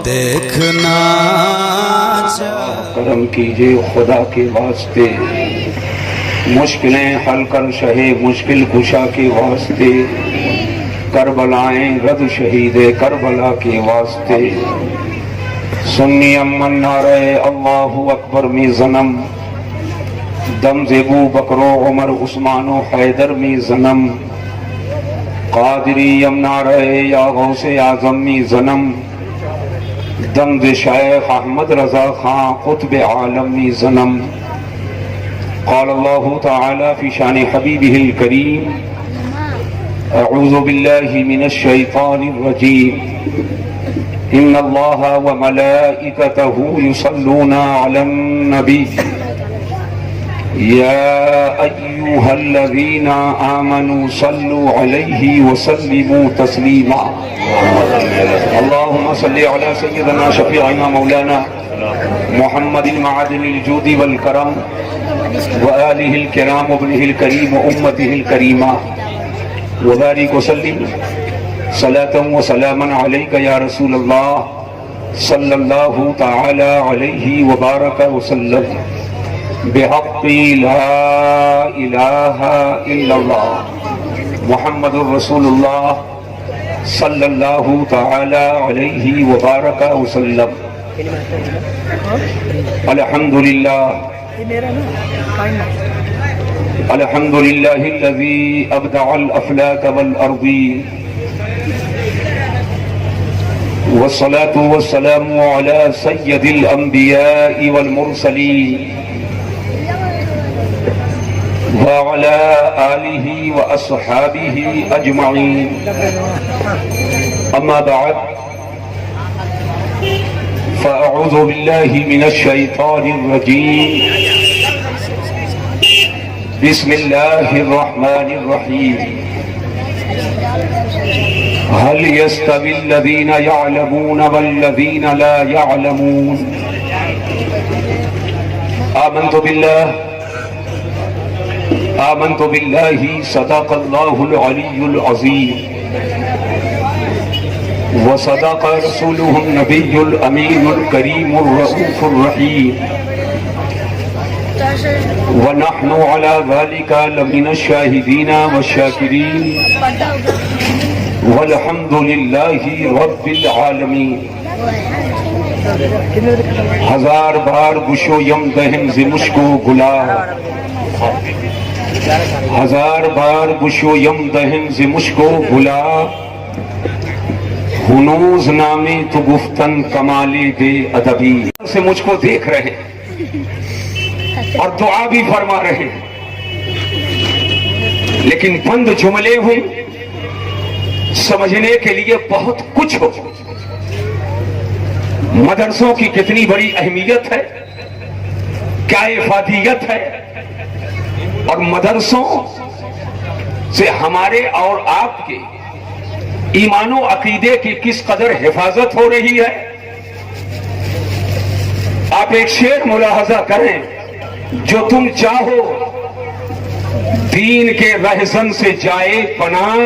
دیکھنا کرم کیجئے خدا کے واسطے، مشکلیں حل کر شہے مشکل کشا کے واسطے، کربلائیں رد شہید کربلا کے واسطے، سنی امن نعرہ اللہ اکبر میں زنم، دم زبو بکرو عمر عثمان و حیدر میں زنم، قادری ام نعرہ یا غوث اعظم میں زنم، دم ز شیخ احمد رضا خان قطب عالمی زنم۔ قال اللہ تعالی فی شان حبیبہ الکریم اعوذ باللہ من الشیطان الرجیم ان اللہ وملائکتہ یصلون علی النبی یا ایہا الذین آمنوا صلوا علیہ وسلموا تسلیما۔ اللہم صلی علی سیدنا شفیعنا مولانا محمد معدن الجود والکرم وآلہ الکرام وابنہ الکریم وامتہ الکریمہ وبارک وسلم صلاة وسلاما علیک یا رسول اللہ صلی اللہ تعالی علیہ وبارک وسلم بحق لا الہ الا اللہ محمد رسول اللہ صلی اللہ تعالی علیہ وبارک وسلم۔ الحمدللہ الحمدللہ الذی ابدع الافلاک والارضین والصلاة والسلام علی سید الانبیاء والمرسلین وعلى آلہ واصحابہ اجمعین، اما بعد فاعوذ باللہ من الشیطان الرجیم بسم اللہ الرحمن الرحیم۔ هل يستوي الذين يعلمون والذين لا يعلمون؟ آمنت باللہ صدق اللہ العلی العظیم وصدق رسولہ النبی الامین الکریم الرؤوف الرحیم ونحن على ذلك لمن الشاہدین والشاکرین والحمد للہ رب العالمین۔ ہزار بار گشو یم دہن ز مشکو گلاب، ہزار بار گشو یم دہن ز مشکو گلاب، ہنوز نامی تو گفتن کمالی بے ادبی سے مجھ کو دیکھ رہے اور دعا بھی فرما رہے، لیکن بند جملے ہوں سمجھنے کے لیے بہت کچھ ہو۔ مدرسوں کی کتنی بڑی اہمیت ہے، کیا افادیت ہے، اور مدرسوں سے ہمارے اور آپ کے ایمان و عقیدے کی کس قدر حفاظت ہو رہی ہے۔ آپ ایک شعر ملاحظہ کریں، جو تم چاہو دین کے رہزن سے جائے پناہ،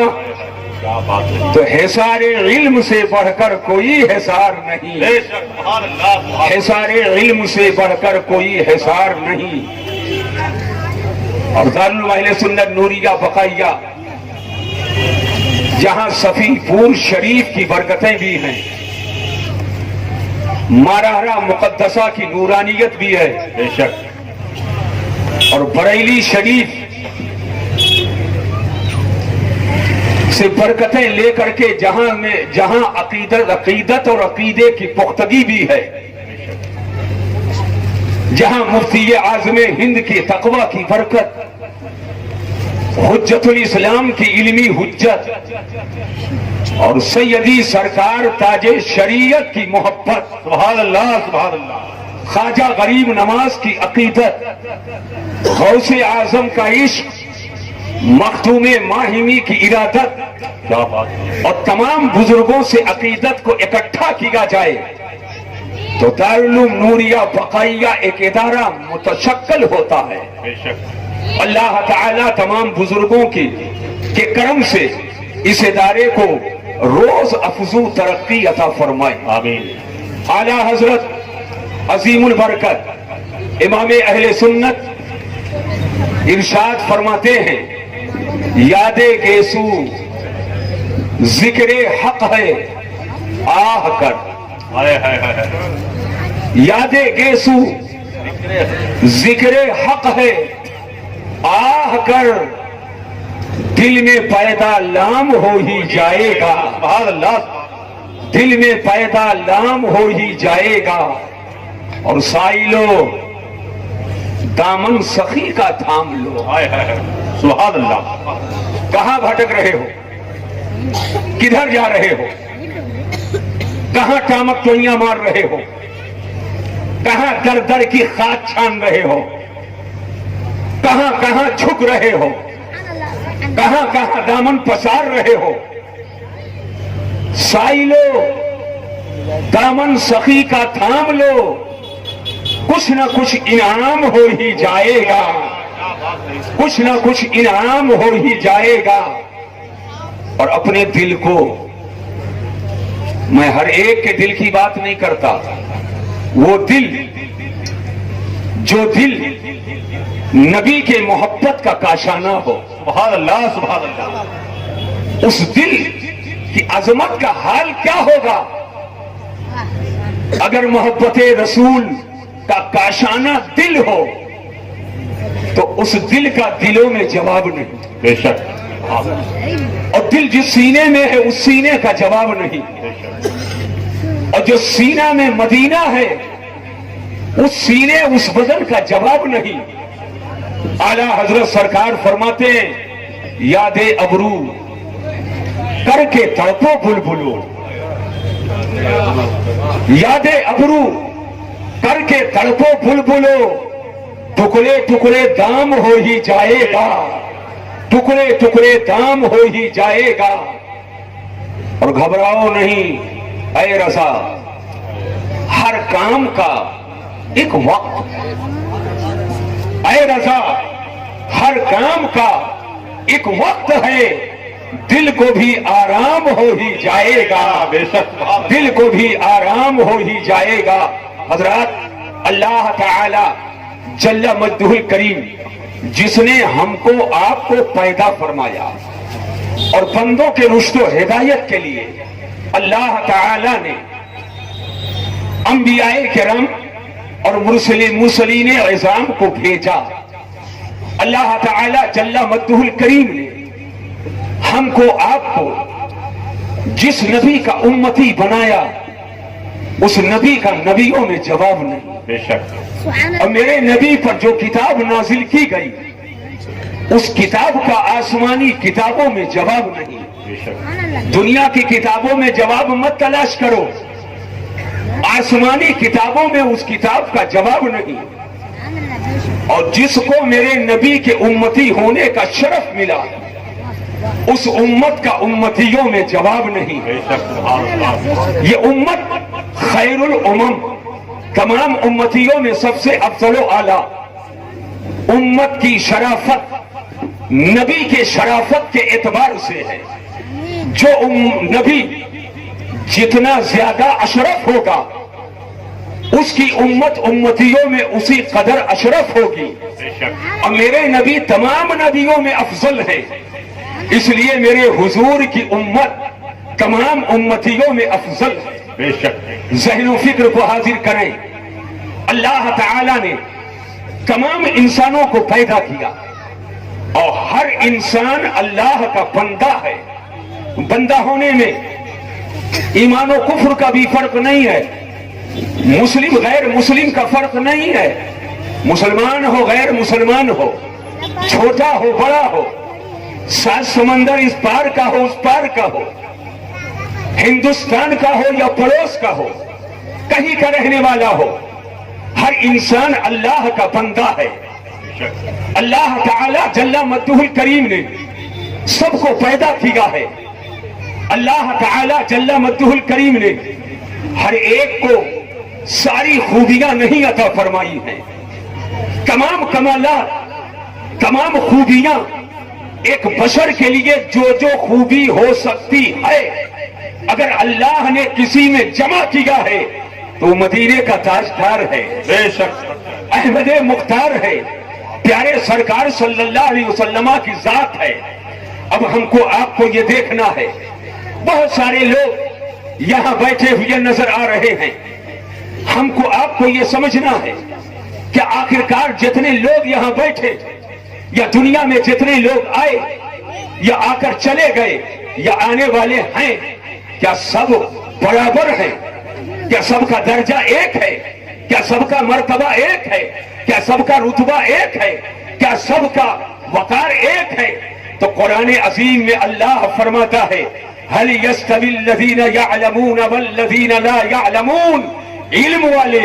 تو حصار علم سے بڑھ کر کوئی حصار نہیں، حصار علم سے بڑھ کر کوئی حصار نہیں۔ اور دارالعلوم اہل سنت نوریہ بقائیہ، جہاں صفی پور شریف کی برکتیں بھی ہیں، مارہرہ مقدسہ کی نورانیت بھی ہے بے شک، اور بریلی شریف سے برکتیں لے کر کے جہاں عقیدت اور عقیدے کی پختگی بھی ہے، جہاں مفتی اعظم ہند کی تقوی کی برکت، حجت الاسلام کی علمی حجت، اور سیدی سرکار تاج شریعت کی محبت، سبحان اللہ سبحان اللہ، خواجہ غریب نواز کی عقیدت، غوث اعظم کا عشق، مختوم ماہمی کی ارادت، اور تمام بزرگوں سے عقیدت کو اکٹھا کیا جائے تو دارالعلوم نوریہ بقائیہ ایک ادارہ متشکل ہوتا ہے۔ اللہ تعالیٰ تمام بزرگوں کے کرم سے اس ادارے کو روز افزو ترقی عطا فرمائے. آمین. اعلیٰ حضرت عظیم البرکت امام اہل سنت ارشاد فرماتے ہیں یاد گیسو ذکر حق ہے آہ کر. یاد گیسو ذکر حق ہے آہ کر دل میں پیدا لام ہو ہی جائے گا. سبحان اللہ. دل میں پیدا لام ہو ہی جائے گا. اور سائلو دامن سخی کا تھام لو. سبحان اللہ. کہاں بھٹک رہے ہو؟ کدھر جا رہے ہو؟ کہاں ٹامک ٹوئیاں مار رہے ہو؟ کہاں در در کی خاک چھان رہے ہو؟ کہاں کہاں جھک رہے ہو؟ کہاں کہاں دامن پسار رہے ہو؟ سائلو دامن سخی کا تھام لو کچھ نہ کچھ انعام ہو ہی جائے گا. کچھ نہ کچھ انعام ہو ہی جائے گا. اور اپنے دل کو، میں ہر ایک کے دل کی بات نہیں کرتا، وہ دل جو دل نبی کے محبت کا کاشانہ ہو. سبحان اللہ. سبحان اللہ. اس دل کی عظمت کا حال کیا ہوگا اگر محبت رسول کا کاشانہ دل ہو تو اس دل کا دلوں میں جواب نہیں. بے شک. اور دل جس سینے میں ہے اس سینے کا جواب نہیں. اور جو سینہ میں مدینہ ہے اس سینے اس بدن کا جواب نہیں. اعلیٰ حضرت سرکار فرماتے ہیں یاد ابرو کر کے تڑپو بلبلو. یاد ابرو کر کے تڑپو بلبلو ٹکڑے ٹکڑے دام ہو ہی جائے گا. ٹکڑے ٹکڑے دام ہو ہی جائے گا. اور گھبراؤ نہیں اے رضا، ہر کام کا ایک وقت. اے رضا ہر کام کا ایک وقت ہے. دل کو بھی آرام ہو ہی جائے گا. بے شک. دل کو بھی آرام ہو ہی جائے گا. حضرات اللہ تعالی جل مجدہ الکریم جس نے ہم کو آپ کو پیدا فرمایا اور بندوں کے رشد و ہدایت کے لیے اللہ تعالی نے انبیاء کرام اور مرسلین عظام کو بھیجا. اللہ تعالی جل مجدہ الکریم نے ہم کو آپ کو جس نبی کا امتی بنایا اس نبی کا نبیوں میں جواب نہیں. بے شک. اور میرے نبی پر جو کتاب نازل کی گئی اس کتاب کا آسمانی کتابوں میں جواب نہیں. بے شک. دنیا کی کتابوں میں جواب مت تلاش کرو، آسمانی کتابوں میں اس کتاب کا جواب نہیں. اور جس کو میرے نبی کے امتی ہونے کا شرف ملا اس امت کا امتیوں میں جواب نہیں. بے شک. سبحان اللہ. یہ امت خیر الامم، تمام امتیوں میں سب سے افضل و اعلیٰ. امت کی شرافت نبی کے شرافت کے اعتبار سے ہے. جو نبی جتنا زیادہ اشرف ہوگا اس کی امت امتیوں میں اسی قدر اشرف ہوگی. بے شک. اور میرے نبی تمام نبیوں میں افضل ہے، اس لیے میرے حضور کی امت تمام امتیوں میں افضل ہے. بے شک. ذہن و فکر کو حاضر کریں. اللہ تعالی نے تمام انسانوں کو پیدا کیا اور ہر انسان اللہ کا بندہ ہے. بندہ ہونے میں ایمان و کفر کا بھی فرق نہیں ہے، مسلم غیر مسلم کا فرق نہیں ہے، مسلمان ہو غیر مسلمان ہو، چھوٹا ہو بڑا ہو، سات سمندر اس پار کا ہو اس پار کا ہو، ہندوستان کا ہو یا پڑوس کا ہو، کہیں کا رہنے والا ہو، ہر انسان اللہ کا بندہ ہے. اللہ تعالی جل مجدہ الکریم نے سب کو پیدا کیا ہے. اللہ تعالی جل مجدہ الکریم نے ہر ایک کو ساری خوبیاں نہیں عطا فرمائی ہیں. تمام کمالات، تمام خوبیاں ایک بشر کے لیے جو جو خوبی ہو سکتی ہے اگر اللہ نے کسی میں جمع کیا ہے تو مدینے کا تاجدار ہے، بے شک احمد مختار ہے، پیارے سرکار صلی اللہ علیہ وسلم کی ذات ہے۔ اب ہم کو آپ کو یہ دیکھنا ہے، بہت سارے لوگ یہاں بیٹھے ہوئے نظر آ رہے ہیں، ہم کو آپ کو یہ سمجھنا ہے کہ آخرکار جتنے لوگ یہاں بیٹھے یا دنیا میں جتنے لوگ آئے یا آ کر چلے گئے یا آنے والے ہیں، کیا سب برابر ہیں؟ کیا سب کا درجہ ایک ہے؟ کیا سب کا مرتبہ ایک ہے؟ کیا سب کا رتبہ ایک ہے؟ کیا سب کا وقار ایک ہے؟ تو قرآن عظیم میں اللہ فرماتا ہے هل يستوي الذين يعلمون والذين لا يعلمون، علم والے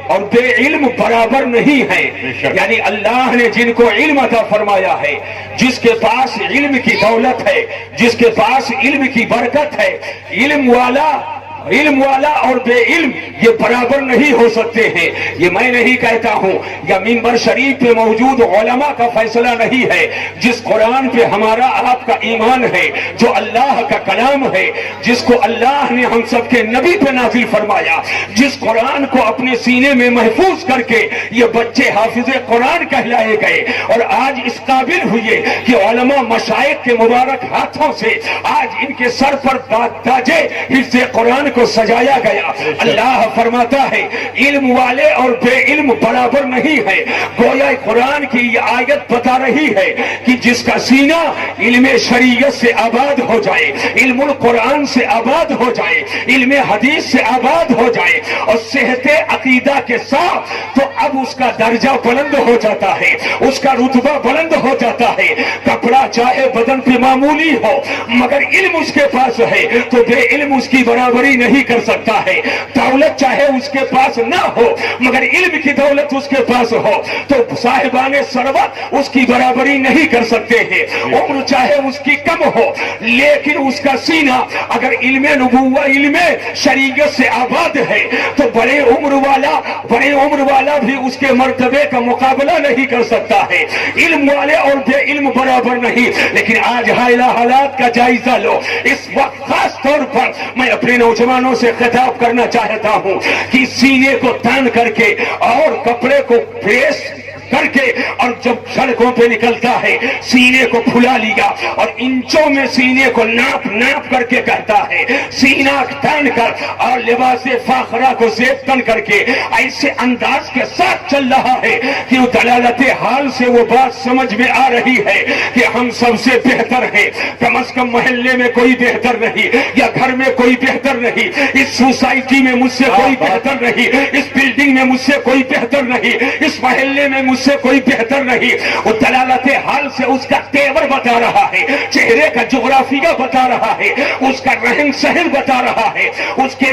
اور بے علم برابر نہیں ہیں۔ یعنی اللہ نے جن کو علم عطا فرمایا ہے، جس کے پاس علم کی دولت ہے، جس کے پاس علم کی برکت ہے، علم والا اور بے علم یہ برابر نہیں ہو سکتے ہیں۔ یہ میں نہیں کہتا ہوں، یا منبر شریف پہ موجود علماء کا فیصلہ نہیں ہے۔ جس قرآن پہ ہمارا آپ کا ایمان ہے، جو اللہ کا کلام ہے، جس کو اللہ نے ہم سب کے نبی پہ نازل فرمایا، جس قرآن کو اپنے سینے میں محفوظ کر کے یہ بچے حافظ قرآن کہلائے گئے اور آج اس قابل ہوئے کہ علماء مشائخ کے مبارک ہاتھوں سے آج ان کے سر پر تاجے حفظ قرآن کو سجایا گیا۔ اللہ فرماتا ہے علم والے اور بے علم برابر نہیں ہے۔ گویا قرآن کی یہ آیت بتا رہی ہے کہ جس کا سینہ علم شریعت سے آباد ہو جائے، علم القرآن سے آباد ہو جائے، علم حدیث سے آباد ہو جائے اور صحت عقیدہ کے ساتھ، تو اب اس کا درجہ بلند ہو جاتا ہے، اس کا رتبہ بلند ہو جاتا ہے۔ کپڑا چاہے بدن پہ معمولی ہو مگر علم اس کے پاس ہے تو بے علم اس کی برابری نہیں کر سکتا ہے۔ دولت چاہے اس کے پاس نہ ہو مگر علم کی دولت اس کے پاس ہو تو صاحبان ثروت اس کی برابری نہیں کر سکتے ہیں۔ عمر چاہے اس کی کم ہو لیکن اس کا سینہ اگر علم نبوت علم شریعت سے آباد ہے تو بڑے عمر والا بھی اس کے مرتبے کا مقابلہ نہیں کر سکتا ہے۔ علم والے اور بے علم برابر نہیں۔ لیکن آج حالات کا جائزہ لو۔ اس وقت خاص طور پر میں اپنے نوجوانوں سے خطاب کرنا چاہتا ہوں کہ سینے کو تان کر کے اور کپڑے کو پریس کر کے اور جب سڑکوں پہ نکلتا ہے سینے کو پھلا لیا اور انچوں میں سینے کو ناپ کر کے کہتا ہے، سینہ تان کر اور لباس فاخرہ کو زیب تن کر کے ایسے انداز کے ساتھ چل رہا ہے کہ وہ دلالت حال سے وہ بات سمجھ میں آ رہی ہے کہ ہم سب سے بہتر ہیں۔ کم از کم محلے میں کوئی بہتر نہیں، یا گھر میں کوئی بہتر نہیں، اس سوسائٹی میں مجھ سے کوئی بہتر نہیں، اس بلڈنگ میں مجھ سے کوئی بہتر نہیں، اس محلے میں مجھ سے کوئی بہتر نہیں۔ وہ دلالت حال سے اس کا تیور بتا رہا ہے، چہرے کا جغرافیہ بتا رہا ہے، اس کا رہن سہن بتا رہا ہے، اس کے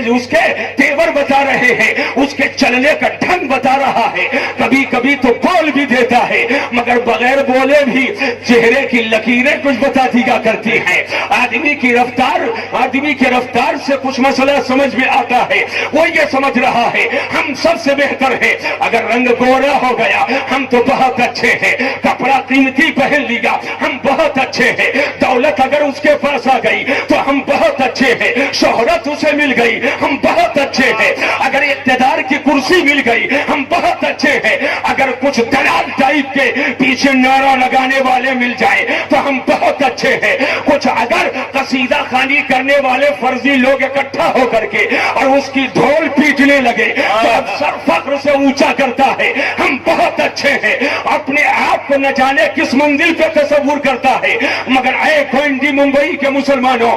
تیور بتا رہے ہیں، اس کے چلنے کا ڈھنگ بتا رہا ہے۔ کبھی کبھی تو بول بھی دیتا ہے مگر بغیر بولے بھی چہرے کی لکیریں کچھ بتا دیا کرتی ہیں۔ آدمی کی رفتار سے کچھ مسئلہ سمجھ میں آتا ہے۔ وہ یہ سمجھ رہا ہے ہم سب سے بہتر ہیں۔ اگر رنگ گورا ہو گیا ہم تو بہت اچھے ہیں، کپڑا قیمتی پہن لیا ہم بہت اچھے ہیں، دولت اگر اس کے پاس آ گئی تو ہم بہت اچھے ہیں، شہرت اسے مل گئی ہم بہت اچھے ہیں، اگر اقتدار کی کرسی مل گئی ہم بہت اچھے ہیں، اگر کچھ دلال ٹائپ کے پیچھے نعرہ لگانے والے مل جائے تو ہم بہت اچھے ہیں، کچھ اگر قصیدہ خوانی کرنے والے فرضی لوگ اکٹھا ہو کر کے اور اس کی ڈھول پیٹنے لگے تو اب سر فخر سے اونچا کرتا ہے ہم بہت اچھے ہیں۔ اپنے آپ کو نہ جانے کس منزل پہ تصور کرتا ہے مگر اے گوئندی ممبئی کے مسلمانوں،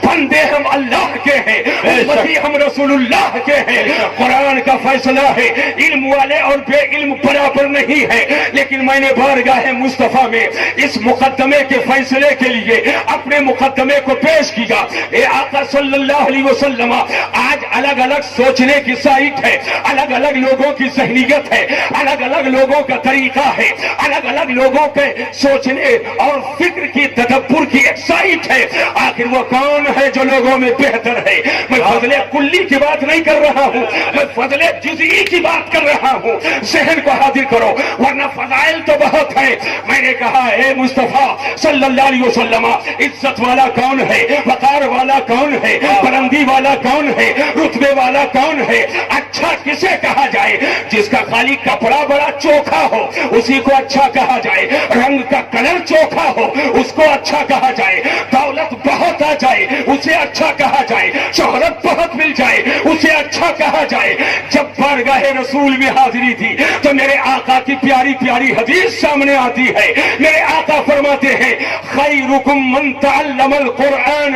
بندے ہم اللہ کے ہیں، امتی ہم رسول اللہ کے ہیں۔ قرآن کا فیصلہ ہے علم والے اور بے علم برابر نہیں ہے، لیکن میں نے بارگاہ مصطفیٰ میں اس مقدمے کے فیصلے کے لیے اپنے مقدمے کو پیش کیا۔ اے آقا صلی اللہ علیہ وسلم، آج الگ الگ سوچنے کی سائٹ ہے، الگ الگ لوگوں کی ذہنیت ہے، الگ الگ لوگوں کا طریقہ ہے، الگ الگ لوگوں کے سوچنے اور فکر کی تدبر کی ایک سائٹ ہے۔ آخر وہ کون ہے جو لوگوں میں بہتر ہے؟ میں میں فضل کلی کی بات نہیں کر رہا ہوں، میں فضل جزئی کی بات کر رہا ہوں. ذہن کو حاضر کرو ورنہ فضائل تو بہت ہے. میں نے کہا اے مصطفیٰ صلی اللہ علیہ وسلم، عزت والا کون ہے، وقار والا کون ہے، بلندی والا کون ہے، رتبے والا کون ہے؟ اچھا کسے کہا جائے؟ جس کا خالی کپڑا بڑا چوکھا ہو اسی کو اچھا کہا جائے، رنگ کا کلر چوکھا ہو اس کو اچھا کہا جائے، دولت بہت آ جائے اسے اچھا کہا جائے، شہرت بہت مل جائے اسے اچھا کہا جائے. جب بارگاہ رسول میں حاضری تھی تو میرے آقا کی پیاری پیاری حدیث سامنے آتی ہے. میرے آقا فرماتے ہیں خیرکم من تعلم القرآن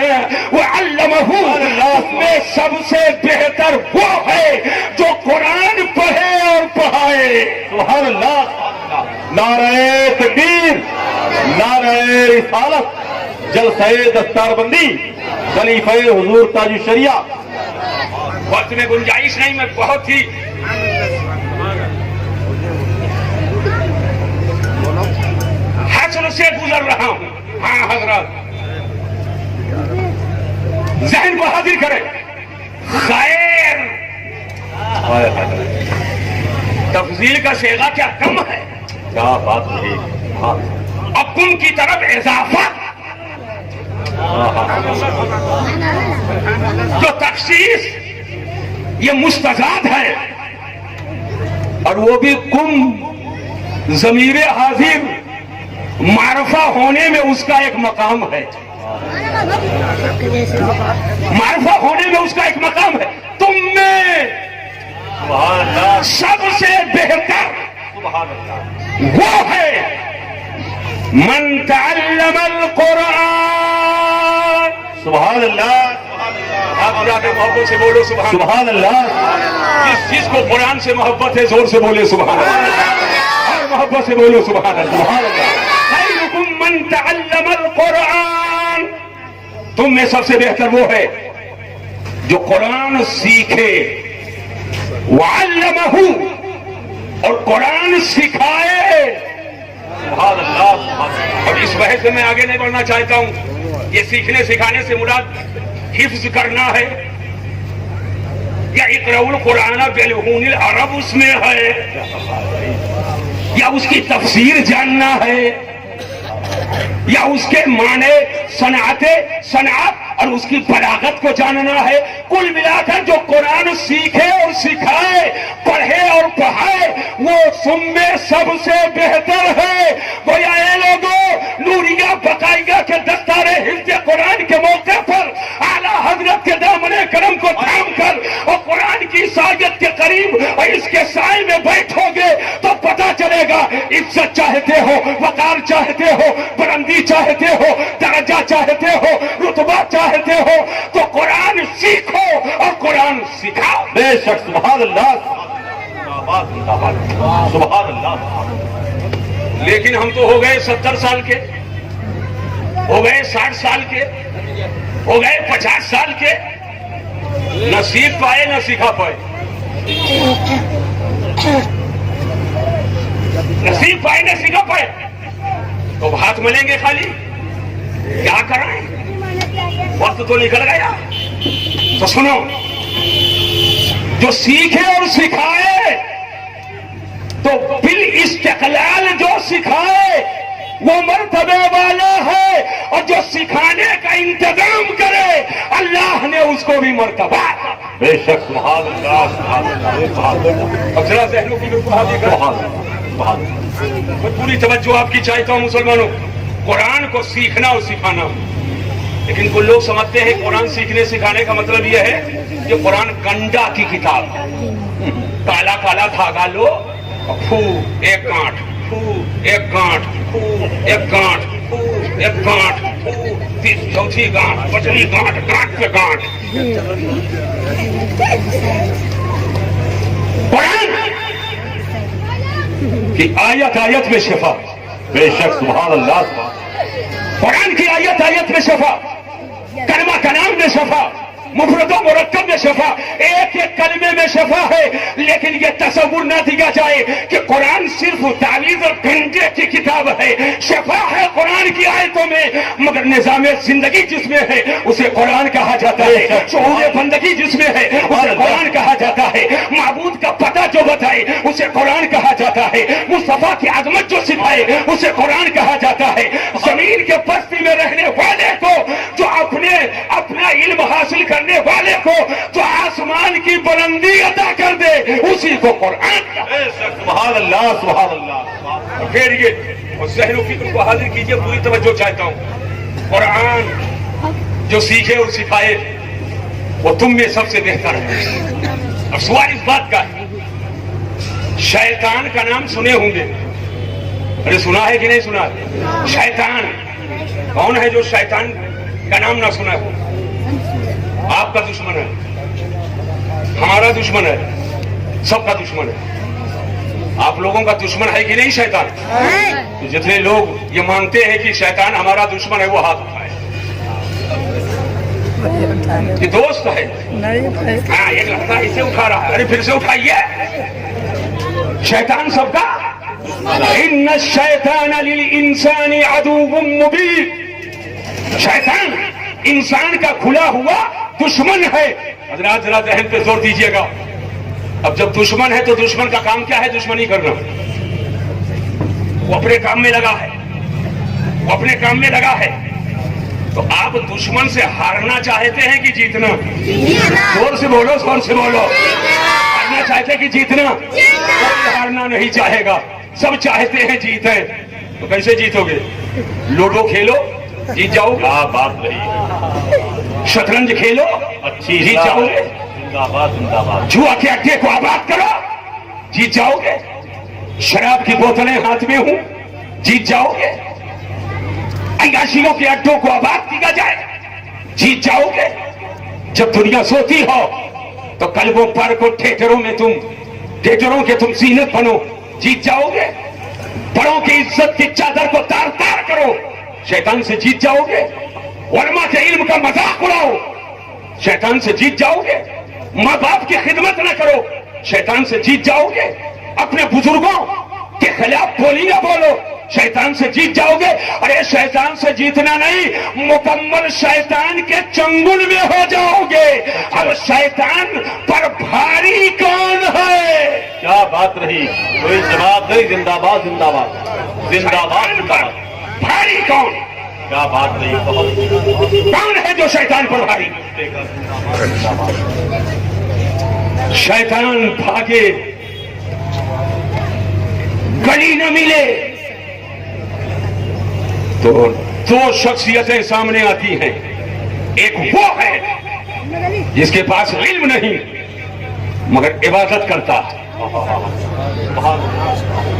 وعلمہ، میں سب سے بہتر وہ ہے جو قرآن پڑھے اور پڑھائے. سبحان اللہ. نعرہ تکبیر، نعرہ رسالت، جلسہ دستار بندی، خلیفہ حضور تاج الشریعہ. وقت میں گنجائش نہیں، میں بہت ہی حسن سے گزر رہا ہوں. ہاں حضرات ذہن کو حاضر کریں. خیر تفضیل کا صیغہ کیا کم ہے، کیا بات ہے. اب کم کی طرف اضافہ، جو تخصیص یہ مستضاد ہے، اور وہ بھی کم ضمیر حاضر معرفہ ہونے میں اس کا ایک مقام ہے. معرفہ ہونے میں اس کا ایک مقام ہے. تم میں سبحان اللہ. سب سے بہتر سبحان اللہ. وہ ہے من تعلم القرآن. سبحان اللہ. آپ اللہ محبت سے بولو سبحان اللہ. سبحان اللہ. جس چیز کو قرآن سے محبت ہے زور سے بولے سبحان اللہ، اور محبت سے بولو سبحان اللہ. سبحان اللہ. خیرکم من تعلم القرآن، تم میں سب سے بہتر وہ ہے جو قرآن سیکھے، وعلمہ، اور قرآن سکھائے. سبحان اللہ. اور اس بحث سے میں آگے نہیں بڑھنا چاہتا ہوں. یہ سیکھنے سکھانے سے مراد حفظ کرنا ہے یا اقرأوا القرآن بلسان العرب اس میں ہے، یا اس کی تفسیر جاننا ہے، یا اس کے معنی صنعت اور اس کی بلاغت کو جاننا ہے. کل ملا کر جو قرآن سیکھے اور سکھائے، پڑھے اور پڑھائے، وہ تم میں سب سے بہتر ہے. گویا اے لوگوں، نوریہ بقائیہ کے دستار حفظ قرآن کے موقع پر اعلیٰ حضرت کے دامن کرم کو تھام کر اور قرآن کی سایت کے قریب اور اس کے سائے میں بیٹھو گے تو پتہ چلے گا. عزت چاہتے ہو، وقار چاہتے ہو، بلندی چاہتے ہو، درجہ چاہتے ہو، رتبہ چاہتے ہو، تو قرآن سیکھو اور قرآن سکھاؤ. بے شک. سبحان اللہ. سبحان اللہ. لیکن ہم تو ہو گئے 70 سال کے، ہو گئے 60 سال کے، ہو گئے 50 سال کے، نہ سیکھ پائے نہ سکھا پائے. نہ سیکھ پائے نہ سکھا پائے تو ہاتھ ملیں گے خالی. کیا کرائیں، وقت تو نکل گیا. تو سنو، جو سیکھے اور سکھائے تو بالاستقلال جو سکھائے وہ مرتبے والا ہے، اور جو سکھانے کا انتظام کرے اللہ نے اس کو بھی مرتبہ. بے شک. سبحان اللہ. سبحان اللہ. اب ذرا ذہنوں کی بالکل حاضر کرو. میں پوری توجہ آپ کی چاہتا ہوں مسلمانوں. قرآن کو سیکھنا اور سکھانا، لیکن کچھ لوگ سمجھتے ہیں قرآن سیکھنے سکھانے کا مطلب یہ ہے کہ قرآن گنڈا کی کتاب ہے. کالا کالا دھاگا لو، پھو ایک گانٹھ، پھو ایک گانٹھ، پھو ایک گانٹھ، پھو ایک گانٹھ، پھو چوتھی گانٹھ، پچھلی گانٹھ، گانٹھ پہ گانٹھ. قرآن کی آیت آیت میں شفا. بے شک. سبحان اللہ. قرآن کی آیت آیت میں شفا، کلمہ کلام میں شفا. مفرد و مرکب میں شفا، ایک ایک کلمے میں شفا ہے، لیکن یہ تصور نہ دیا جائے کہ قرآن صرف تعویذ اور گنجے کی کتاب ہے۔ شفا ہے قرآن کی آیتوں میں، مگر نظام زندگی جس میں ہے اسے قرآن کہا جاتا ہے، شعور بندگی جس میں ہے اسے قرآن کہا جاتا ہے، معبود کا پتہ جو بتائے اسے قرآن کہا جاتا ہے، مصطفیٰ کی عظمت جو سکھائے اسے قرآن کہا جاتا ہے۔ زمین کے بستی میں رہنے والے کو، جو اپنا علم حاصل کرنے والے کو جو آسمان کی بلندی عطا کر دے اسی کو قرآن کہا۔ سبحان اللہ سبحان اللہ۔ پھر یہ اور ذہن و فکر کو حاضر کیجئے، پوری توجہ چاہتا ہوں۔ قرآن جو سیکھے اور سکھائے وہ تم میں سب سے بہتر ہے۔ اب سوال اس بات کا ہے، شیطان کا نام سنے ہوں گے، ارے سنا ہے کہ نہیں سنا ہے؟ شیطان کون ہے جو شیطان کا نام نہ سنا ہے؟ آپ کا دشمن ہے، ہمارا دشمن ہے، سب کا دشمن ہے۔ آپ لوگوں کا دشمن ہے کہ نہیں شیطان؟ تو جتنے لوگ یہ مانتے ہیں کہ شیطان ہمارا دشمن ہے وہ ہاتھ اٹھائے۔ یہ دوست ہے، ہاں ایک لڑکا اسے اٹھا رہا ہے، ارے پھر سے اٹھائیے۔ شیطان سب کا ان الشیطان للانسان عدو مبین، شیطان انسان کا کھلا ہوا دشمن ہے۔ حضرات ذرا ذہن پہ زور دیجیے گا، اب جب دشمن ہے تو دشمن کا کام کیا ہے؟ دشمنی کرنا۔ وہ اپنے کام میں لگا ہے، وہ اپنے کام میں لگا ہے، تو آپ دشمن سے ہارنا چاہتے ہیں کہ جیتنا؟ زور سے بولو، زور سے بولو۔ ہارنا چاہتے ہیں کہ جیتنا؟ کوئی ہارنا نہیں چاہے گا، سب چاہتے ہیں جیتے۔ تو کیسے جیتو گے؟ لوڈو کھیلو جیت جاؤ گے، کیا بات رہی، شطرنج کھیلو اچھی جیت جاؤ گے، زندہ باد زندہ باد۔ جوا کے اڈے کو آباد کرو جیت جاؤ گے، شراب کی بوتلیں ہاتھ میں ہوں جیت جاؤ گے، عیاشیوں کے اڈوں کو آباد کیا جائے جیت جاؤ گے۔ جب دنیا سوتی ہو تو کلبوں پر کو تھیٹروں میں تھیٹروں کے تم زینت بنو جیت جاؤ گے۔ بڑوں کی عزت کی چادر کو تار تار کرو، شیطان سے جیت جاؤ گے۔ علماء کے علم کا مذاق اڑاؤ، شیطان سے جیت جاؤ گے۔ ماں باپ کی خدمت نہ کرو، شیطان سے جیت جاؤ گے۔ اپنے بزرگوں کے خلاف بولی نہ بولو، شیطان سے جیت جاؤ گے۔ ارے شیطان سے جیتنا نہیں، مکمل شیطان کے چنگل میں ہو جاؤ گے۔ اب شیطان پر بھاری کون ہے؟ کیا بات رہی، کوئی جواب نہیں، زندہ باد زندہ باد زندہ باد شیطان زندہ پر باد۔ بھاری کون؟ کیا بات رہی، بہت کون ہے جو شیطان پر بھاری؟ زندہ باد۔ شیطان بھاگے گلی نہ ملے تو دو شخصیتیں سامنے آتی ہیں، ایک وہ ہے جس کے پاس علم نہیں مگر عبادت کرتا،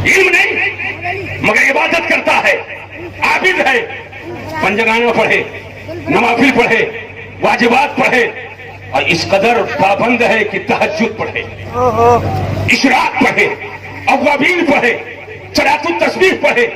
علم نہیں مگر عبادت کرتا ہے، عابد ہے، پنجگانہ پڑھے، نوافل پڑھے، واجبات پڑھے، اور اس قدر پابند ہے کہ تہجد پڑھے، اشراق پڑھے، اوابین پڑھے، صلاۃ التسبیح پڑھے،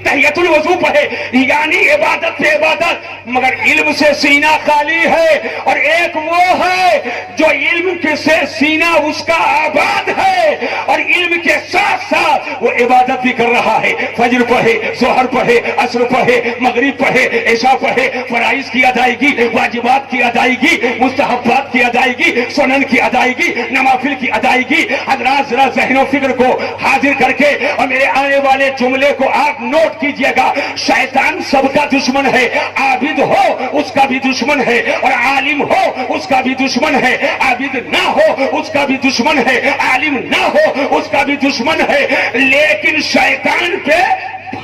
تحیۃ الوضو پڑھے، یعنی عبادت سے عبادت، مگر علم سے سینہ خالی ہے۔ اور ایک وہ ہے جو علم سے سینہ اس کا آباد ہے اور علم کے ساتھ ساتھ وہ عبادت بھی کر رہا ہے، فجر پڑھے، ظہر پڑھے، عصر پڑھے، مغرب پڑھے، عشاء پڑھے، فرائض کی ادائیگی، واجبات کی ادائیگی، مستحبات کی ادائیگی، سنن کی ادائیگی، نوافل کی ادائیگی۔ حضرات ذرا ذہن و فکر کو حاضر کر کے اور میرے آنے والے جملے کو آپ نوٹ کیجئے گا، شیطان سب کا دشمن ہے، عابد ہو اس کا بھی دشمن ہے، اور عالم ہو اس کا بھی دشمن ہے، عابد نہ ہو اس کا بھی دشمن ہے، عالم نہ ہو اس کا بھی دشمن ہے، لیکن شیطان پہ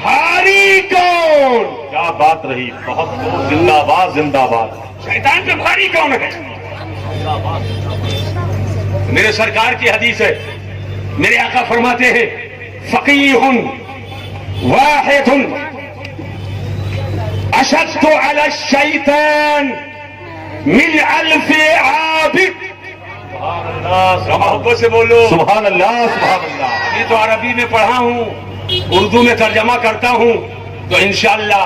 بھاری کون؟ کیا بات رہی، بہت زندہ باد زندہ باد۔ شیطان پہ بھاری کون ہے؟ میرے سرکار کی حدیث ہے، میرے آقا فرماتے ہیں فقیہ واحد اشد علی الشیطان من الف عابد۔ محبت سے بولو سبحان اللہ سبحان اللہ۔ یہ تو عربی میں پڑھا ہوں، اردو میں ترجمہ کرتا ہوں، تو انشاءاللہ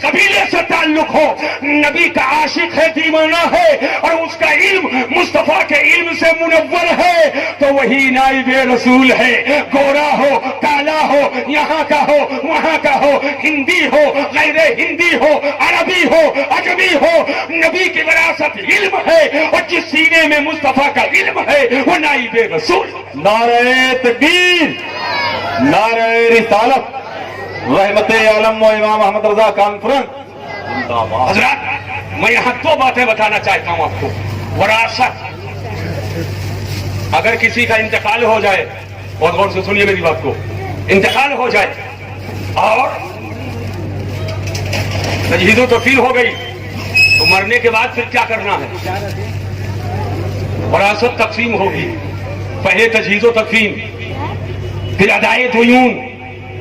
قبیلے سے تعلق ہو، نبی کا عاشق ہے، دیوانہ ہے، اور اس کا علم مصطفیٰ کے علم سے منور ہے، تو وہی نائب رسول ہے. گورا ہو، کالا ہو، یہاں کا ہو، وہاں کا ہو، ہندی ہو، غیر ہندی ہو، عربی ہو، عجمی ہو، نبی کی وراثت علم ہے، اور جس سینے میں مصطفیٰ کا علم ہے وہ نائب رسول. نعرہ تکبیر، نعرہ رسالت، رحمت عالم و امام احمد رضا کانفرنس. حضرات میں یہاں دو باتیں بتانا چاہتا ہوں آپ کو. وراثت، اگر کسی کا انتقال ہو جائے، بہت غور سے سنیے میری بات کو، انتقال ہو جائے اور تجہیز و تکفین ہو گئی تو مرنے کے بعد پھر کیا کرنا ہے؟ وراثت تقسیم ہوگی. پہلے تجہیز و تکفین، پھر ادائے دیون،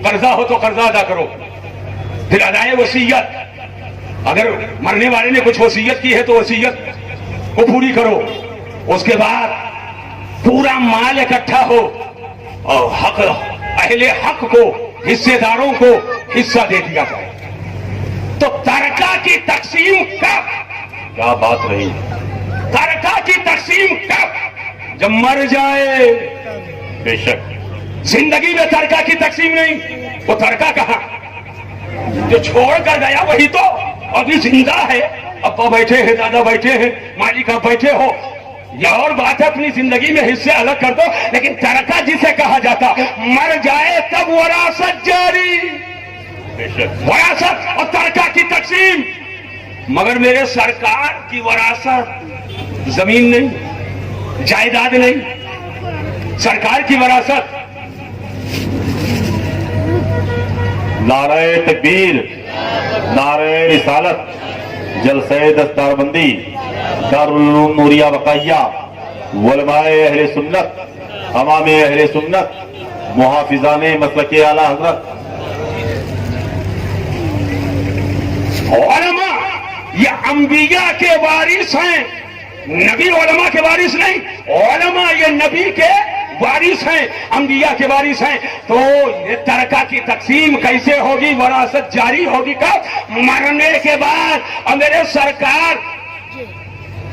قرضہ ہو تو قرضہ ادا کرو، پھر ادائے وصیت. اگر مرنے والے نے کچھ وصیت کی ہے تو وصیت کو پوری کرو. اس کے بعد پورا مال اکٹھا ہو اور حق، اہل حق کو، حصے داروں کو حصہ دے دیا جائے. تو ترکہ کی تقسیم کب؟ کیا بات رہی. ترکہ کی تقسیم کب؟ جب مر جائے. بے شک زندگی میں ترکہ کی تقسیم نہیں. وہ ترکہ کہاں؟ جو چھوڑ کر گیا وہی تو ابھی زندہ ہے. ابا بیٹھے ہیں، دادا بیٹھے ہیں، مالک آپ بیٹھے ہو، یا اور بات ہے اپنی زندگی میں حصے الگ کر دو. لیکن ترکہ جسے کہا جاتا، مر جائے تب وراثت جاری. بے شک وراثت اور ترکہ کی تقسیم. مگر میرے سرکار کی وراثت زمین نہیں، جائیداد نہیں، سرکار کی وراثت. نعرہ تکبیر، نعرہ رسالت، جلسہ دستار بندی دارالعلوم نوریہ بقیہ، علماء اہل سنت، امام اہل سنت، محافظان مسلک اعلیٰ حضرت. علماء یہ انبیاء کے وارث ہیں، نبی علماء کے وارث نہیں. علماء یہ نبی کے وارث ہیں، انبیاء کے وارث ہیں. تو یہ ترکہ کی تقسیم کیسے ہوگی؟ وراثت جاری ہوگی کب؟ مرنے کے بعد. اور میرے سرکار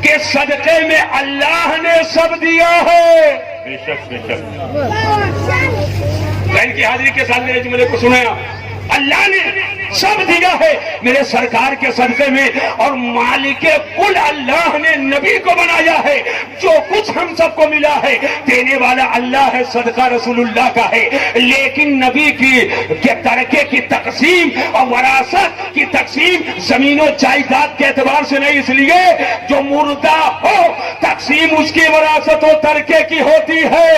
کے صدقے میں اللہ نے سب دیا ہے. بے شک بے شک. بہن کی حاضری کے ساتھ میرے جملے کو سنیا. اللہ نے سب دیا ہے میرے سرکار کے صدقے میں، اور مالک کل اللہ نے نبی کو بنایا ہے. جو کچھ ہم سب کو ملا ہے دینے والا اللہ ہے، صدقہ رسول اللہ کا ہے. لیکن نبی کی ترکے کی تقسیم اور وراثت کی تقسیم زمین و جائیداد کے اعتبار سے نہیں. اس لیے جو مردہ ہو تقسیم اس کی وراثت و ترکے کی ہوتی ہے،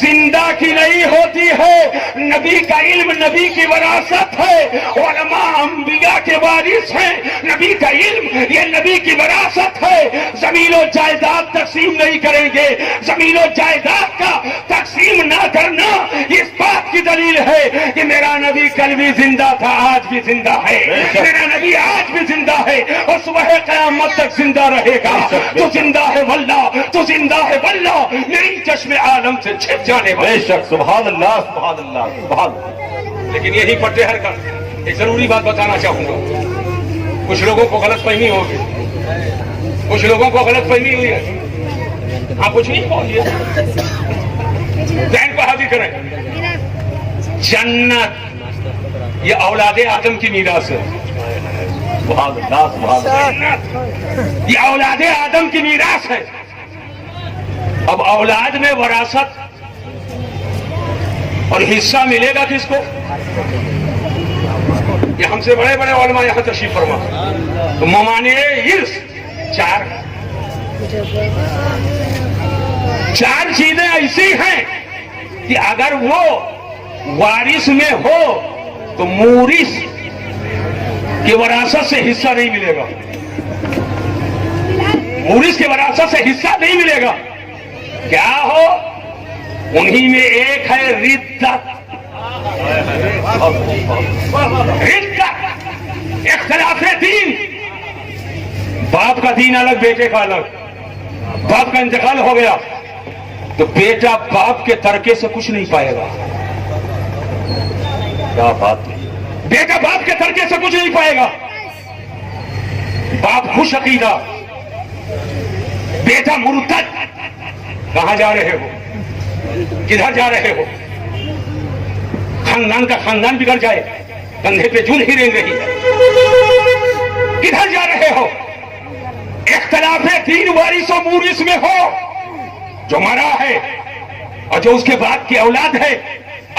زندہ کی نہیں ہوتی ہے. نبی کا علم نبی کی وراثت ہے، علماء انبیاء کے وارث ہیں. نبی کا علم یہ نبی کی وراثت ہے. زمین و جائیداد تقسیم نہیں کریں گے. زمین و جائیداد کا تقسیم نہ کرنا اس بات کی دلیل ہے کہ میرا نبی کل بھی زندہ تھا، آج بھی زندہ ہے. میرا نبی آج بھی زندہ ہے اور صبح قیامت تک زندہ رہے گا. تو زندہ ہے واللہ، تو زندہ ہے واللہ، میری چشم عالم سے چھپ جانے والا. بے شک. سبحان اللہ، سبحان اللہ، سبحان اللہ. لیکن یہی پٹے ہر کا ایک ضروری بات بتانا چاہوں گا. کچھ لوگوں کو غلط فہمی ہوگی، کچھ لوگوں کو غلط فہمی ہوئی ہے. آپ کچھ نہیں بولیے، ذہن کو حاضر کریں. جنت یہ اولاد آدم کی میراث ہے. سبحان اللہ، سبحان اللہ. جنت یہ اولاد آدم کی میراث ہے. اب اولاد میں وراثت اور حصہ ملے گا کس کو؟ یہ ہم سے بڑے بڑے علماء یہاں تشریف فرما. تو ممانع ارث چار چیزیں ایسی ہیں کہ اگر وہ وارث میں ہو تو مورث کی وراثت سے حصہ نہیں ملے گا. مورث کی وراثت سے حصہ نہیں ملے گا. کیا ہو؟ انہی میں ایک ہے ردت. اختلاف دین. باپ کا دین الگ، بیٹے کا الگ. باپ کا انتقال ہو گیا تو بیٹا باپ کے ترکے سے کچھ نہیں پائے گا. کیا بات ہے. بیٹا باپ کے ترکے سے کچھ نہیں پائے گا. باپ خوش عقیدہ، بیٹا مرتد. کہاں جا رہے ہو؟ کدھر جا رہے ہو؟ خاندان کا خاندان بگڑ جائے، کندھے پہ جون ہی رینگ رہی ہے. کدھر جا رہے ہو؟ اختلاف دین وارث و مورث میں ہو، جو مرا ہے اور جو اس کے بعد کی اولاد ہے.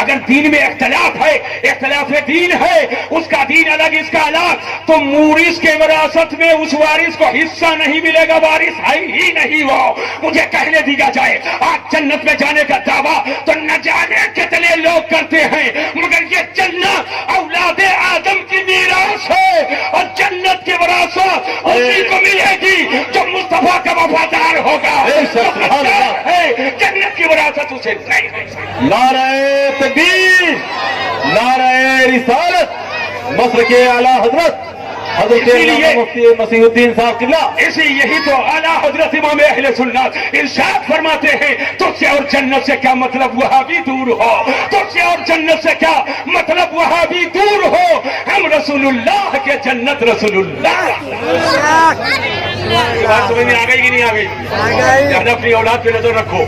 اگر دین میں اختلاف ہے، اختلاف دین ہے، اس کا دین الگ اس کا الگ، تو مورث کے وراثت میں اس وارث کو حصہ نہیں ملے گا، وارث ہے ہی نہیں وہ. مجھے کہنے دیا جائے آج جنت میں جانے کا دعویٰ تو نہ جانے کتنے لوگ کرتے ہیں، مگر یہ جنت اولاد آدم کی میراث ہے، اور جنت کی وراثت اسی کو ملے گی جو مصطفیٰ کا وفادار ہوگا. جنت کی وراثت اسے نہیں مل سکتی. نعرہ تکبیر، نعرہ رسالت، مصر کے اعلیٰ حضرت حضرت مفتی مسیح الدین صاحب قبلہ. یہی تو اعلیٰ حضرت امام اہل سنت ارشاد فرماتے ہیں، تجھ سے اور جنت سے کیا مطلب وہاں بھی دور ہو، تجھ سے اور جنت سے کیا مطلب وہاں بھی دور ہو، ہم رسول اللہ کے جنت رسول اللہ. بات سمجھ میں آ گئی کہ نہیں آ گئی؟ زیادہ اپنی اولاد پہ نظر رکھو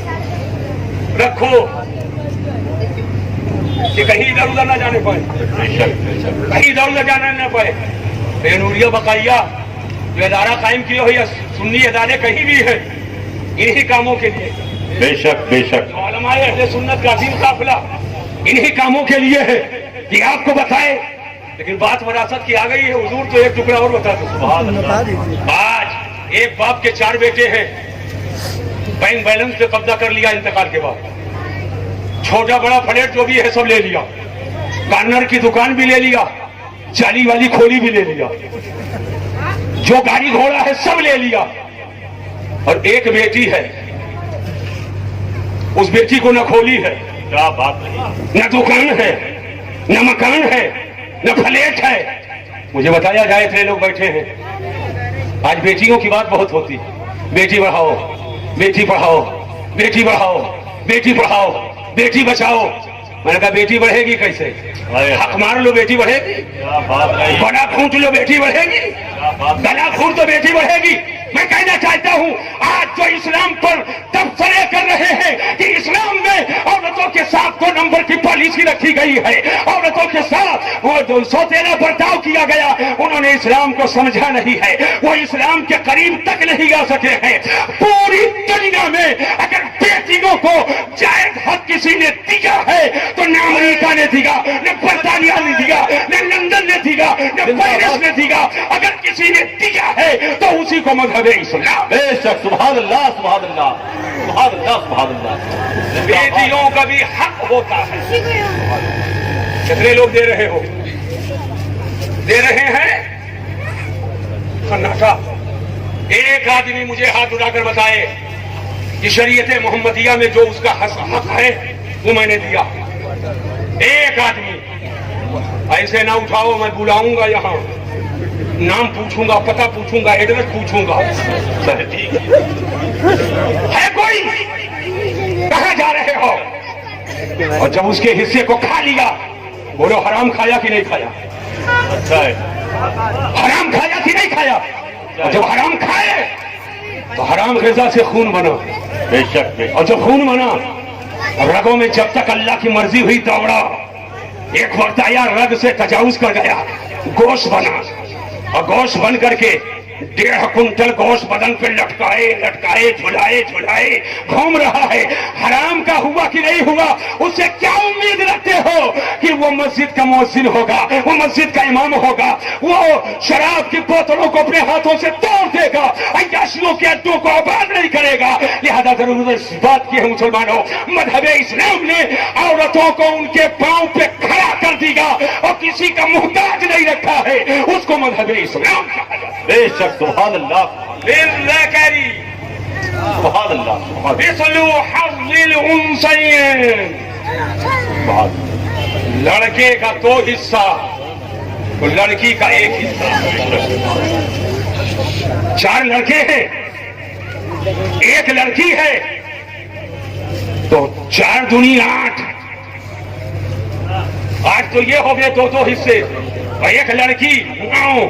کہ کہیں ادھر ادھر نہ جانے پائے، کہیں ادھر ادھر جانا نہ پائے. نوریہ بقائیہ جو ادارہ قائم کیے ہو یا سنی ادارے کہیں بھی ہے، انہی کاموں کے لیے. بے شک بے شک علماء اہل سنت کا عظیم قافلہ انہی کاموں کے لیے ہے کہ آپ کو بتائے. لیکن بات وراثت کی آ گئی ہے. حضور تو ایک ٹکڑا اور بتا دو. آج ایک باپ کے 4 بیٹے ہیں، بینک بیلنس پہ قبضہ کر لیا انتقال کے بعد، چھوٹا بڑا فلیٹ جو بھی ہے سب لے لیا، کارنر کی دکان بھی لے لیا، چالی والی کھولی بھی لے لیا، جو گاڑی گھوڑا ہے سب لے لیا. اور ایک بیٹی ہے، اس بیٹی کو نہ کھولی ہے، کیا بات نہیں، نہ دکان ہے، نہ مکان ہے، نہ فلیٹ ہے. مجھے بتایا جائے اتنے لوگ بیٹھے ہیں. آج بیٹیوں کی بات بہت ہوتی، بیٹی بڑھاؤ، بیٹی پڑھاؤ، بیٹی بڑھاؤ، بیٹی پڑھاؤ، بیٹی بچاؤ. میں نے کہا بیٹی بڑھے گی کیسے؟ حق مار لو بیٹی بڑھے گی، بڑا کھونٹ لو بیٹی بڑھے گی، گلا کھونٹ تو بیٹی بڑھے گی. میں کہنا چاہتا ہوں آج جو اسلام پر تبصرے کر رہے ہیں کہ اسلام میں عورتوں کے ساتھ 2 نمبر کی پالیسی رکھی گئی ہے، عورتوں کے ساتھ وہ سوتیلا برتاؤ کیا گیا، انہوں نے اسلام کو سمجھا نہیں ہے، وہ اسلام کے قریب تک نہیں آ سکے ہیں. پوری دنیا میں اگر بیٹیوں کو جائز حق کسی نے دیا ہے تو نہ امریکہ نے دیا، نہ برطانیہ نے دیا، نہ لندن نے دیا، نہ پیرس نے دیا. اگر کسی نے دیا ہے تو اسی کو مذہب اسلام. بے شک. سبحان اللہ سبحان اللہ سبحان اللہ سبحان اللہ. بیٹیوں کا بھی حق ہوتا ہے. کتنے لوگ دے رہے ہو؟ دے رہے ہیں خناٹا. ایک آدمی مجھے ہاتھ اٹھا کر بتائے کہ شریعت محمدیہ میں جو اس کا حق ہے وہ میں نے دیا. ایک آدمی. ایسے نہ اٹھاؤ، میں بلاؤں گا یہاں، نام پوچھوں گا، پتہ پوچھوں گا، ایڈریس پوچھوں گا. ہے کوئی؟ کہاں جا رہے ہو؟ اور جب اس کے حصے کو کھا لیا، بولو حرام کھایا کہ نہیں کھایا؟ اچھا ہے. حرام کھایا کہ نہیں کھایا؟ اور جب حرام کھائے تو حرام غذا سے خون بنا. بے شک بے شک. اور جب خون بنا، رگوں میں جب تک اللہ کی مرضی ہوئی دوڑا. ایک وقت آیا رگ سے تجاوز کر گیا، گوشت بنا، اور گوشت بن کر کے 1.5 کنٹل گوشت بدن پہ لٹکائے لٹکائے جھلائے جھلائے گھوم رہا ہے. حرام کا ہوا کہ نہیں ہوا؟ اس سے کیا امید رکھتے ہو کہ وہ مسجد کا مؤذن ہوگا، وہ مسجد کا امام ہوگا، وہ شراب کی بوتلوں کو اپنے ہاتھوں سے توڑ دے گا، عیاشیوں کے اڈوں کو آباد نہیں کرے گا. لہذا ضرورت اس بات کی ہے مسلمانوں، مذہب اسلام نے عورتوں کو ان کے پاؤں پہ کھڑا کر دیا اور کسی کا محتاج نہیں رکھا ہے. اس کو مذہب اسلام کہا جاتا ہے. بے شک. سبحان اللہ للذکری سبحان اللہ. مثل حظ الانثیین. لڑکے کا 2 حصہ تو لڑکی کا 1 حصہ. 4 لڑکے ہیں، 1 لڑکی ہے، تو 4 دنی 8. 8 تو یہ ہو گئے 2 حصے، اور 1 لڑکی 9.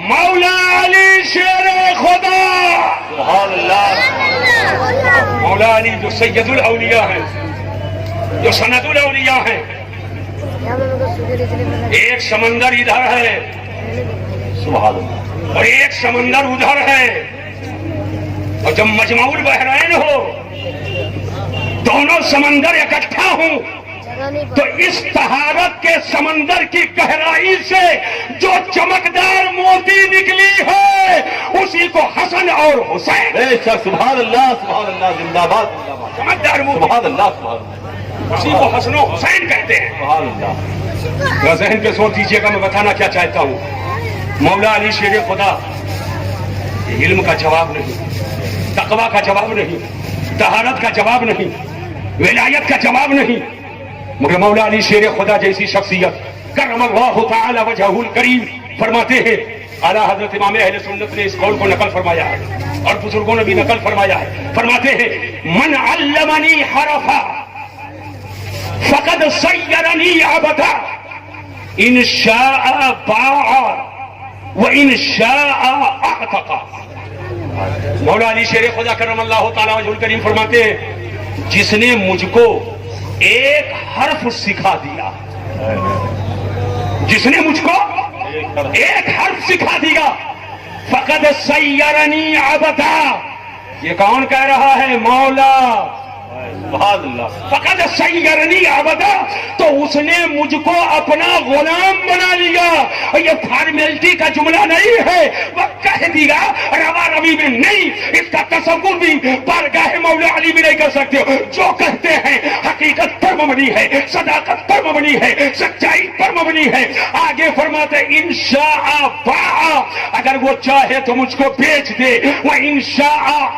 مولا علی شیر خدا. سبحان اللہ. مولا علی جو سید الاولیاء ہیں، جو سند الاولیاء ہیں. ایک سمندر ادھر ہے سبحان اللہ. اور ایک سمندر ادھر ہے، اور جب مجمع البحرین ہو، دونوں سمندر اکٹھا ہوں، تو اس طہارت کے سمندر کی گہرائی سے جو چمکدار موتی نکلی ہے اسی کو حسن اور حسین. بے شک. سبحان اللہ. سبحان اللہ. زندہ باد. زندہ باد. چمکدار موتی، سبحان اللہ. سبحان اللہ. اسی کو حسن و حسین کہتے ہیں. سبحان اللہ. ذرا ذہن پہ زور دیجیے گا، میں بتانا کیا چاہتا ہوں. مولا علی شیر خدا علم کا جواب نہیں، تقویٰ کا جواب نہیں، طہارت کا جواب نہیں، ولایت کا جواب نہیں، مگر مولا علی شیر خدا جیسی شخصیت کرم اللہ تعالی وجہہ الکریم فرماتے ہیں. اعلیٰ حضرت امام اہل سنت نے اس قول کو نقل فرمایا ہے اور بزرگوں نے بھی نقل فرمایا ہے. فرماتے ہیں من علمنی حرفا فقد سیرنی عبدا ان شاء باع وان شاء اعتق. مولا علی شیر خدا کرم اللہ تعالی وجہ الکریم فرماتے ہیں جس نے مجھ کو ایک حرف سکھا دیا، جس نے مجھ کو ایک حرف سکھا دیا، فقد سیرنی عبدا. یہ کون کہہ رہا ہے؟ مولا. سبحان اللہ. فقد سیرنی عبدا، تو اس نے مجھ کو اپنا غلام بنا لیا. اور یہ فارمیلٹی کا جملہ نہیں ہے، وہ کہہ دیا روا روی میں نہیں، اس کا تصور بھی بارگاہ مولا علی بھی نہیں کر سکتے. جو کہتے ہیں حقیقت پر مبنی ہے، صداقت پر مبنی ہے، سچائی پر مبنی ہے. آگے فرماتے انشاء باع، اگر وہ چاہے تو مجھ کو بیچ دے، وہ انشاء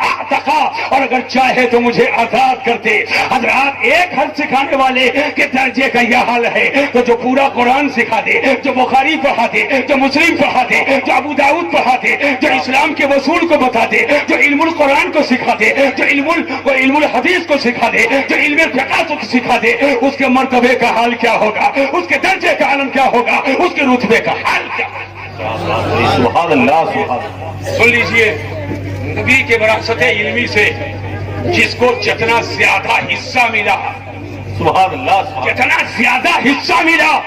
اعتقا، اور اگر چاہے تو مجھے آزاد کرتے. حضرات ایک حرف سکھانے والے کے درجے کا یہ حال ہے تو جو پورا قرآن سکھا دے، جو بخاری پڑھا دے، جو مسلم پڑھا دے، جو ابو داؤد پڑھا دے، جو اسلام کے اصول کو بتا دے، جو علم القرآن کو سکھا دے، جو علم الحدیث کو سکھا دے، جو علم فقہ کو سکھا دے، اس کے مرتبے کا حال کیا ہوگا، اس کے درجے کا عالم کیا ہوگا، اس کے رتبے کا حال کیا ہوگا. سبحان اللہ. سبحان اللہ. سن لیجئے، نبی کے وراثت علمی سے جس کو جتنا زیادہ حصہ ملا، سبحان اللہ. سبحان جتنا زیادہ حصہ ملا،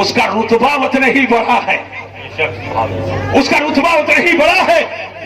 اس کا رتبہ اتنا ہی بڑا ہے، اللہ. اس کا رتبہ اتنا ہی بڑا ہے.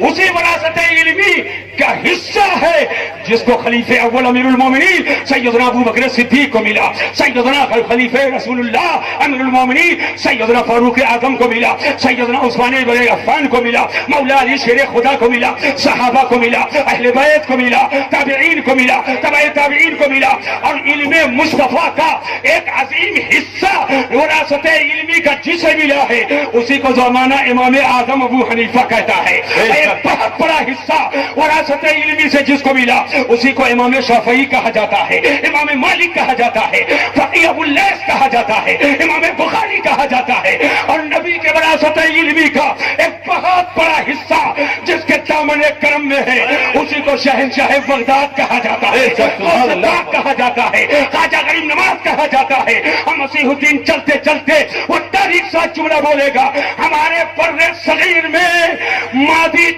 اسی وراثت علمی کا حصہ ہے جس کو خلیفہ اول امیر المومنین سیدنا ابو بکر صدیق کو ملا، سیدنا خلیفہ رسول اللہ امیر المومنین سیدنا فاروق اعظم کو ملا، سیدنا عثمان بن عفان کو ملا، مولا علی شیر خدا کو ملا، صحابہ کو ملا، اہل بیت کو ملا، تابعین کو ملا، تبع تابعین کو ملا. اور علم مصطفیٰ کا ایک عظیم حصہ وراثت علمی کا جسے ملا ہے اسی کو زمانہ امام اعظم ابو حنیفہ کہتا ہے. ایک بہت بڑا حصہ وراثت علمی سے جس کو ملا اسی کو امام شافعی کہا جاتا ہے، امام مالک کہا جاتا ہے، فقیہ ابو اللیث کہا جاتا ہے، امام بخاری کہا جاتا ہے. اور نبی کے وراثت علمی کا ایک بہت بڑا حصہ جس کے دامن کرم میں ہے اسی کو شہنشاہ بغداد کہا جاتا ہے، کہا جاتا ہے، خواجہ غریب نواز کہا جاتا ہے. ہم مسیح الدین چلتے چلتے وہ تاریخ ساتھ جملہ بولے گا. ہمارے بر صغیر میں ماضی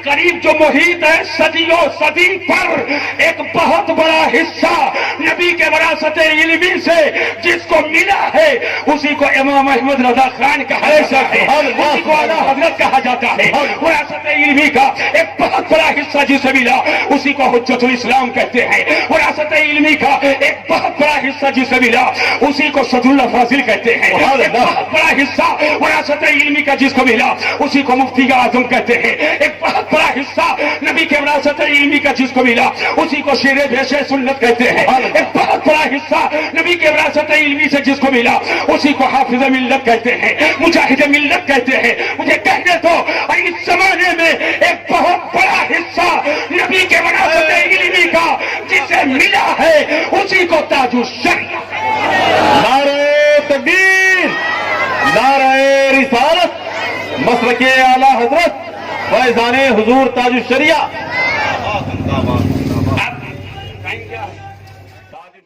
قریب جو محیط ہے صدیوں صدی پر ایک بہت بڑا حصہ نبی کے وراثت علمی سے جس کو ملا ہے اسی کو امام احمد رضا خان کہا جاتا ہے، اسی کو اعلیٰ حضرت کہا جاتا ہے. وراثت علمی کا ایک بہت بڑا حصہ جسے ملا اسی کو حجت الاسلام کہتے ہیں. وراثت علمی کا ایک بہت بڑا حصہ جسے ملا اسی کو صدر اللہ فاضل کہتے ہیں. ایک بہت بڑا حصہ وراثت علمی کا جس کو ملا اسی کو مفتی اعظم کہتے ہیں. ایک بہت بڑا حصہ نبی کے وراثت علمی کا جس کو ملا اسی کو شیر بیش سنت کہتے ہیں. ایک بہت بڑا حصہ نبی کے وراثت علمی سے جس کو ملا اسی کو حافظ ملت کہتے ہیں، مجاہد ملت کہتے ہیں. مجھے کہنے تو اس زمانے میں ایک بہت بڑا حصہ نبی کے وراثت علمی کا جسے ملا ہے اسی کو تاج الشریعہ. نعرہ تکبیر، نعرہ رسالت، مسلک اعلیٰ حضرت فیضان حضور تاج الشریعہ.